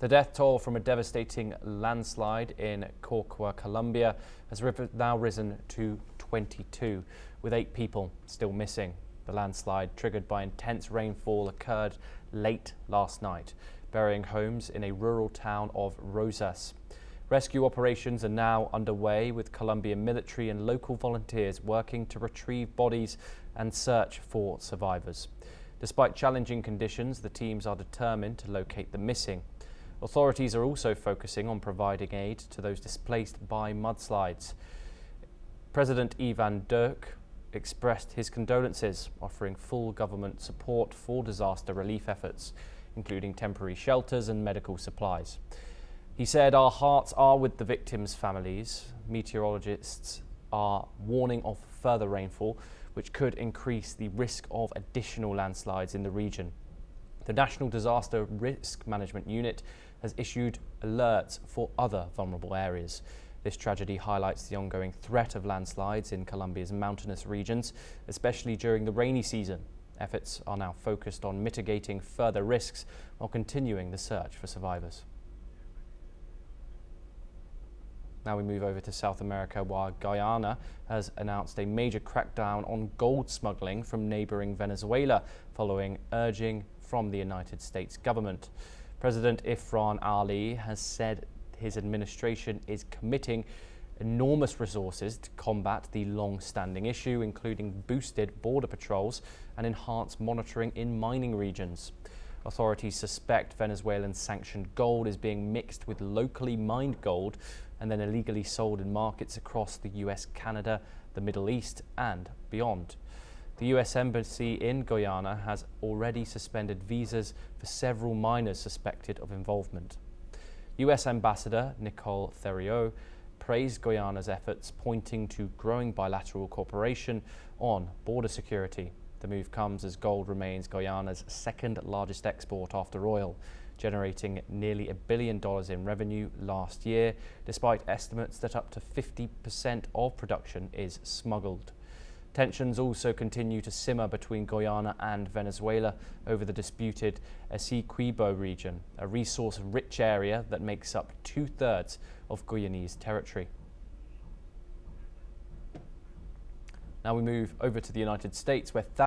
The death toll from a devastating landslide in Cauca, Colombia has now risen to 22, with 8 people still missing. The landslide, triggered by intense rainfall, occurred late last night, burying homes in a rural town of Rosas. Rescue operations are now underway, with Colombian military and local volunteers working to retrieve bodies and search for survivors. Despite challenging conditions, the teams are determined to locate the missing. Authorities are also focusing on providing aid to those displaced by mudslides. President Ivan Duque expressed his condolences, offering full government support for disaster relief efforts, including temporary shelters and medical supplies. He said, "Our hearts are with the victims' families. Meteorologists are warning of further rainfall, which could increase the risk of additional landslides in the region." The National Disaster Risk Management Unit has issued alerts for other vulnerable areas. This tragedy highlights the ongoing threat of landslides in Colombia's mountainous regions, especially during the rainy season. Efforts are now focused on mitigating further risks while continuing the search for survivors. Now we move over to South America, where Guyana has announced a major crackdown on gold smuggling from neighboring Venezuela, following urging from the United States government. President Ifrán Ali has said his administration is committing enormous resources to combat the long-standing issue, including boosted border patrols and enhanced monitoring in mining regions. Authorities suspect Venezuelan sanctioned gold is being mixed with locally mined gold and then illegally sold in markets across the US, Canada, the Middle East and beyond. The US Embassy in Guyana has already suspended visas for several miners suspected of involvement. US Ambassador Nicole Theriot praised Guyana's efforts, pointing to growing bilateral cooperation on border security. The move comes as gold remains Guyana's second largest export after oil, generating nearly $1 billion in revenue last year, despite estimates that up to 50% of production is smuggled. Tensions also continue to simmer between Guyana and Venezuela over the disputed Essequibo region, a resource-rich area that makes up 2/3 of Guyanese territory. Now we move over to the United States, where